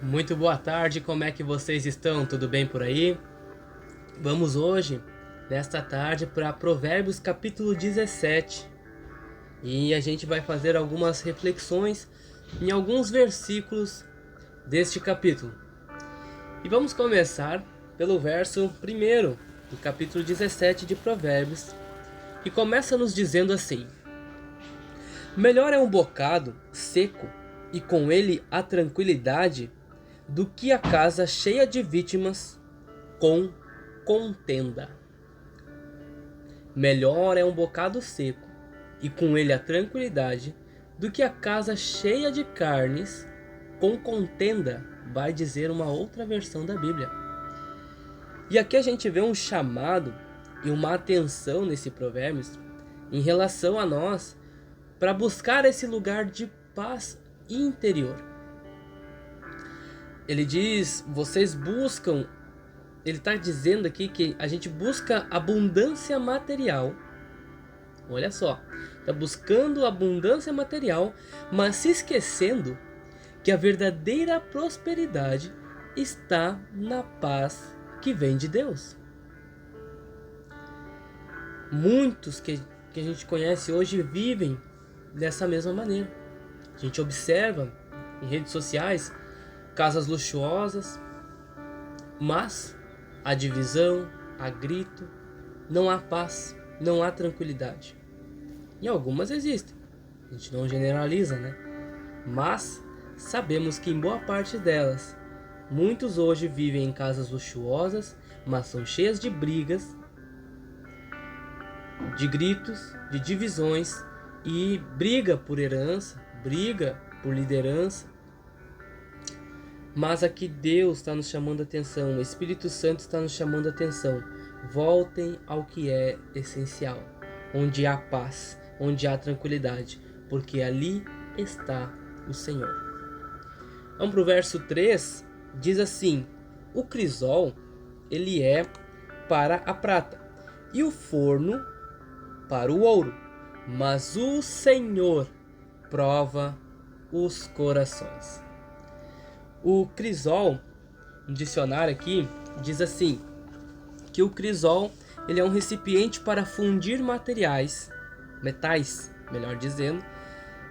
Muito boa tarde, como é que vocês estão? Tudo bem por aí? Vamos hoje, nesta tarde, para Provérbios capítulo 17 e a gente vai fazer algumas reflexões em alguns versículos deste capítulo. E vamos começar pelo verso 1 do capítulo 17 de Provérbios, que começa nos dizendo assim: Melhor é um bocado seco e com ele a tranquilidade do que a casa cheia de vítimas com contenda. Melhor é um bocado seco e com ele a tranquilidade do que a casa cheia de carnes com contenda, vai dizer uma outra versão da Bíblia. E aqui a gente vê um chamado e uma atenção nesse Provérbios em relação a nós para buscar esse lugar de paz interior. Ele diz: vocês buscam. Ele está dizendo aqui que a gente busca abundância material. Olha só, está buscando abundância material, mas se esquecendo que a verdadeira prosperidade está na paz que vem de Deus. Muitos que a gente conhece hoje vivem dessa mesma maneira. A gente observa em redes sociais casas luxuosas, mas há divisão, há grito, não há paz, não há tranquilidade. E algumas existem, a gente não generaliza, né? Mas sabemos que em boa parte delas, muitos hoje vivem em casas luxuosas, mas são cheias de brigas, de gritos, de divisões e briga por herança, briga por liderança. Mas aqui Deus está nos chamando a atenção, o Espírito Santo está nos chamando a atenção. Voltem ao que é essencial, onde há paz, onde há tranquilidade, porque ali está o Senhor. Vamos para o verso 3, diz assim: o crisol, ele é para a prata, e o forno para o ouro, mas o Senhor prova os corações. O crisol, no dicionário aqui, diz assim, que o crisol ele é um recipiente para fundir metais, melhor dizendo,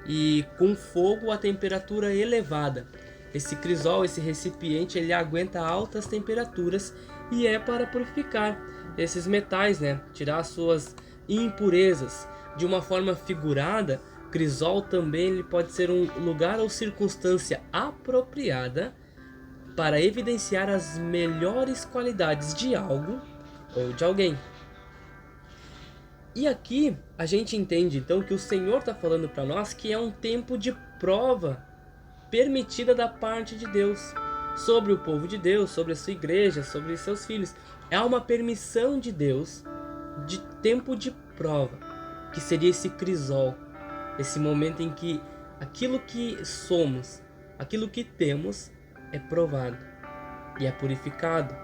e com fogo a temperatura elevada. Esse crisol, esse recipiente, ele aguenta altas temperaturas e é para purificar esses metais, né? Tirar suas impurezas. De uma forma figurada, crisol também ele pode ser um lugar ou circunstância apropriada para evidenciar as melhores qualidades de algo ou de alguém. E aqui a gente entende então que o Senhor está falando para nós que é um tempo de prova permitida da parte de Deus sobre o povo de Deus, sobre a sua igreja, sobre seus filhos. É uma permissão de Deus de tempo de prova, que seria esse crisol, esse momento em que aquilo que somos, aquilo que temos é provado e é purificado.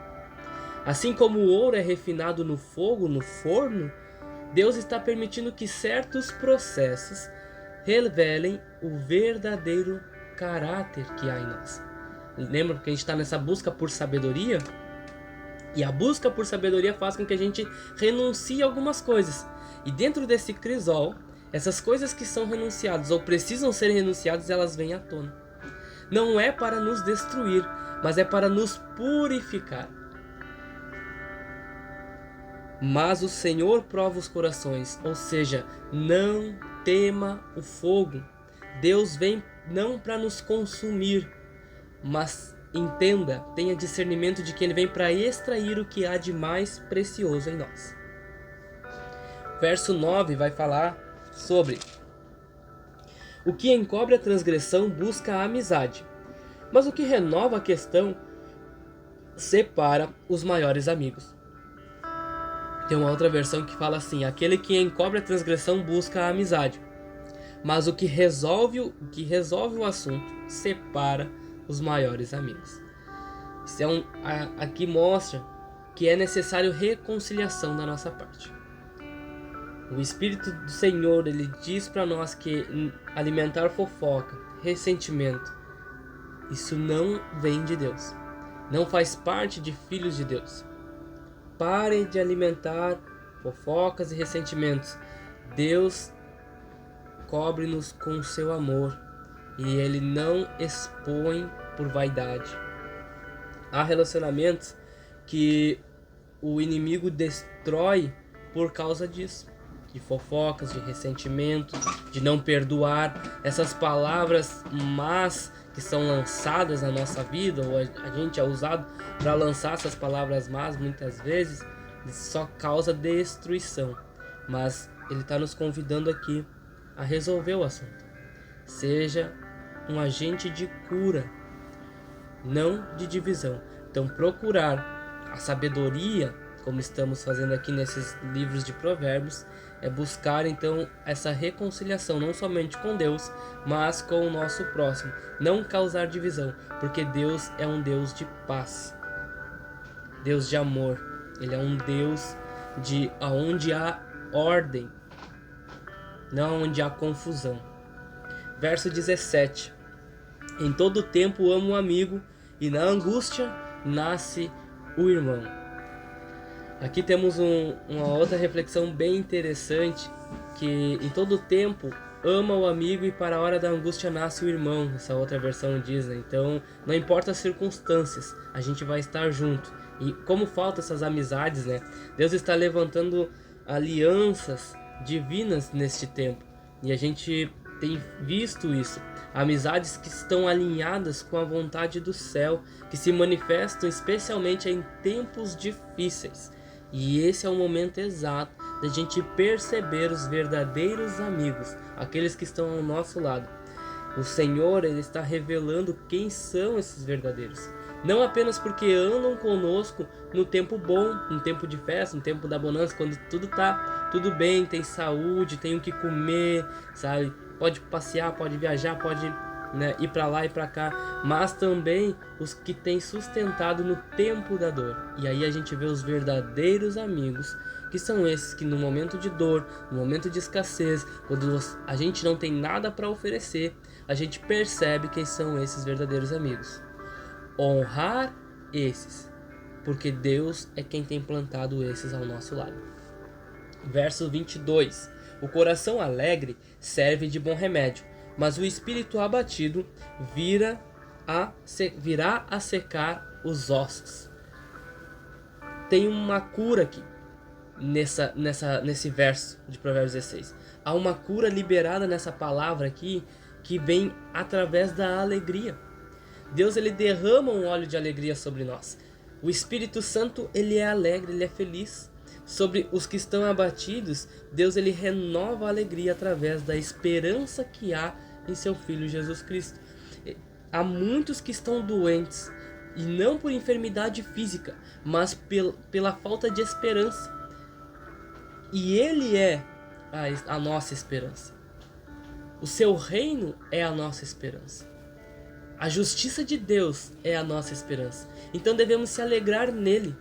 Assim como o ouro é refinado no fogo, no forno, Deus está permitindo que certos processos revelem o verdadeiro caráter que há em nós. Lembra que a gente está nessa busca por sabedoria? E a busca por sabedoria faz com que a gente renuncie a algumas coisas. E dentro desse crisol, essas coisas que são renunciadas ou precisam ser renunciadas, elas vêm à tona. Não é para nos destruir, mas é para nos purificar. Mas o Senhor prova os corações, ou seja, não tema o fogo. Deus vem não para nos consumir, mas entenda, tenha discernimento de que Ele vem para extrair o que há de mais precioso em nós. Verso 9 vai falar sobre: o que encobre a transgressão busca a amizade, mas o que renova a questão separa os maiores amigos. Tem uma outra versão que fala assim: aquele que encobre a transgressão busca a amizade, mas o que resolve o assunto separa os maiores amigos. Isso aqui mostra que é necessário reconciliação da nossa parte. O Espírito do Senhor, ele diz para nós que alimentar fofoca, ressentimento, Isso não vem de Deus. Não faz parte de filhos de Deus. Parem de alimentar fofocas e ressentimentos. Deus cobre-nos com o seu amor e Ele não expõe por vaidade. Há relacionamentos que o inimigo destrói por causa disso, de fofocas, de ressentimento, de não perdoar, essas palavras más que são lançadas na nossa vida, ou a gente é usado para lançar essas palavras más muitas vezes, só causa destruição. Mas ele está nos convidando aqui a resolver o assunto. Seja um agente de cura, não de divisão. Então procurar a sabedoria, como estamos fazendo aqui nesses livros de Provérbios, é buscar então essa reconciliação, não somente com Deus, mas com o nosso próximo. Não causar divisão, porque Deus é um Deus de paz, Deus de amor. Ele é um Deus de onde há ordem, não onde há confusão. Verso 17. Em todo tempo amo o amigo, e na angústia nasce o irmão. Aqui temos uma outra reflexão bem interessante, que em todo tempo ama o amigo e para a hora da angústia nasce o irmão. Essa outra versão diz, né? Então não importa as circunstâncias, a gente vai estar junto. E como faltam essas amizades, né? Deus está levantando alianças divinas neste tempo, e a gente tem visto isso. Amizades que estão alinhadas com a vontade do céu, que se manifestam especialmente em tempos difíceis. E esse é o momento exato da gente perceber os verdadeiros amigos, aqueles que estão ao nosso lado. O Senhor, Ele está revelando quem são esses verdadeiros. Não apenas porque andam conosco no tempo bom, no tempo de festa, no tempo da bonança, quando tudo tá tudo bem, tem saúde, tem o que comer, sabe? Pode passear, pode viajar, pode, né, ir para lá e para cá, mas também os que têm sustentado no tempo da dor. E aí a gente vê os verdadeiros amigos, que são esses que no momento de dor, no momento de escassez, quando a gente não tem nada para oferecer, a gente percebe quem são esses verdadeiros amigos. Honrar esses, porque Deus é quem tem plantado esses ao nosso lado. Verso 22. O coração alegre serve de bom remédio, mas o espírito abatido virá a secar os ossos. Tem uma cura aqui nesse verso de Provérbios 16. Há uma cura liberada nessa palavra aqui, que vem através da alegria. Deus, ele derrama um óleo de alegria sobre nós. O Espírito Santo, ele é alegre, ele é feliz. Sobre os que estão abatidos, Deus, ele renova a alegria através da esperança que há em seu Filho Jesus Cristo. Há muitos que estão doentes, e não por enfermidade física, mas pela falta de esperança. E Ele é a nossa esperança. O seu reino é a nossa esperança. A justiça de Deus é a nossa esperança. Então devemos se alegrar nele.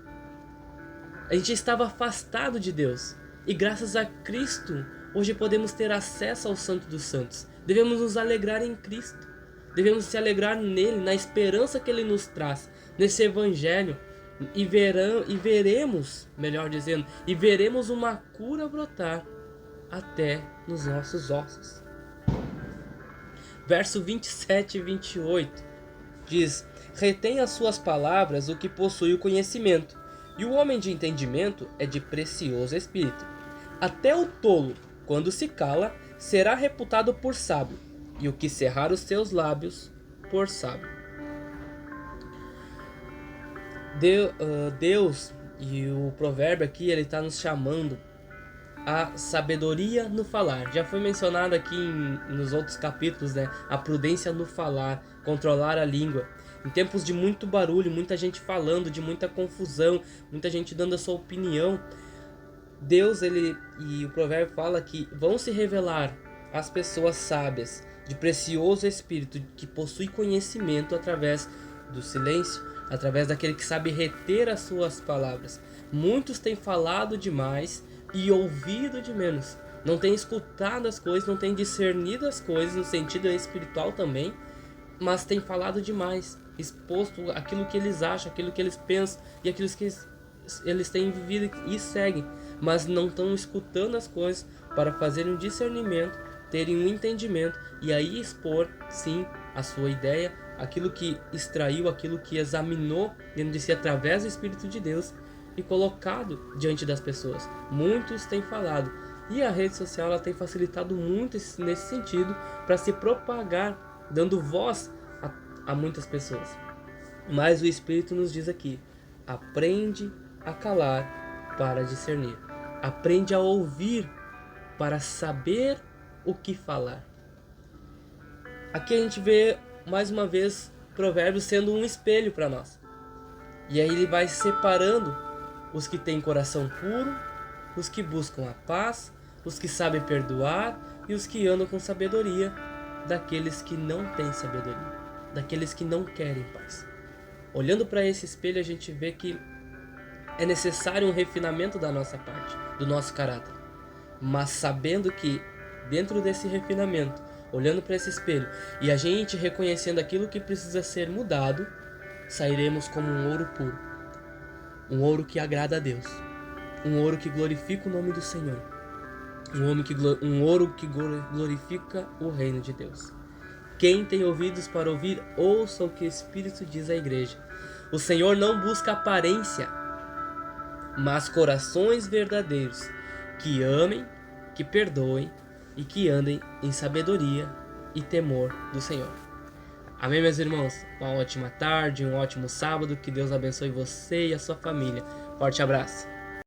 A gente estava afastado de Deus, e graças a Cristo, hoje podemos ter acesso ao Santo dos Santos. Devemos nos alegrar em Cristo. Devemos se alegrar nele, na esperança que ele nos traz, nesse Evangelho. E veremos, melhor dizendo, e veremos uma cura brotar até nos nossos ossos. Verso 27 e 28 diz: retém as suas palavras o que possui o conhecimento, e o homem de entendimento é de precioso espírito. Até o tolo, quando se cala, será reputado por sábio, e o que cerrar os seus lábios, por sábio. Deus, e o provérbio aqui, ele está nos chamando a sabedoria no falar. Já foi mencionado aqui nos outros capítulos, né? A prudência no falar, controlar a língua. Em tempos de muito barulho, muita gente falando, de muita confusão, muita gente dando a sua opinião, Deus, e o provérbio fala que vão se revelar as pessoas sábias, de precioso espírito, que possui conhecimento através do silêncio, através daquele que sabe reter as suas palavras. Muitos têm falado demais e ouvido de menos. Não têm escutado as coisas, não têm discernido as coisas no sentido espiritual também, mas têm falado demais, exposto aquilo que eles acham, aquilo que eles pensam e aquilo que eles têm vivido e seguem, mas não estão escutando as coisas para fazerem um discernimento, terem um entendimento e aí expor, sim, a sua ideia, aquilo que extraiu, aquilo que examinou dentro de si através do Espírito de Deus e colocado diante das pessoas. Muitos têm falado e a rede social ela tem facilitado muito nesse sentido para se propagar, dando voz a muitas pessoas. Mas o Espírito nos diz aqui: aprende a calar para discernir. Aprende a ouvir para saber o que falar. Aqui a gente vê mais uma vez Provérbios sendo um espelho para nós. E aí ele vai separando os que têm coração puro, os que buscam a paz, os que sabem perdoar e os que andam com sabedoria, daqueles que não têm sabedoria, daqueles que não querem paz. Olhando para esse espelho, a gente vê que é necessário um refinamento da nossa parte, do nosso caráter. Mas sabendo que dentro desse refinamento, olhando para esse espelho e a gente reconhecendo aquilo que precisa ser mudado, sairemos como um ouro puro, um ouro que agrada a Deus, um ouro que glorifica o nome do Senhor, um ouro que glorifica o reino de Deus. Quem tem ouvidos para ouvir, ouça o que o Espírito diz à igreja. O Senhor não busca aparência, mas corações verdadeiros, que amem, que perdoem e que andem em sabedoria e temor do Senhor. Amém, meus irmãos? Uma ótima tarde, um ótimo sábado, que Deus abençoe você e a sua família. Forte abraço!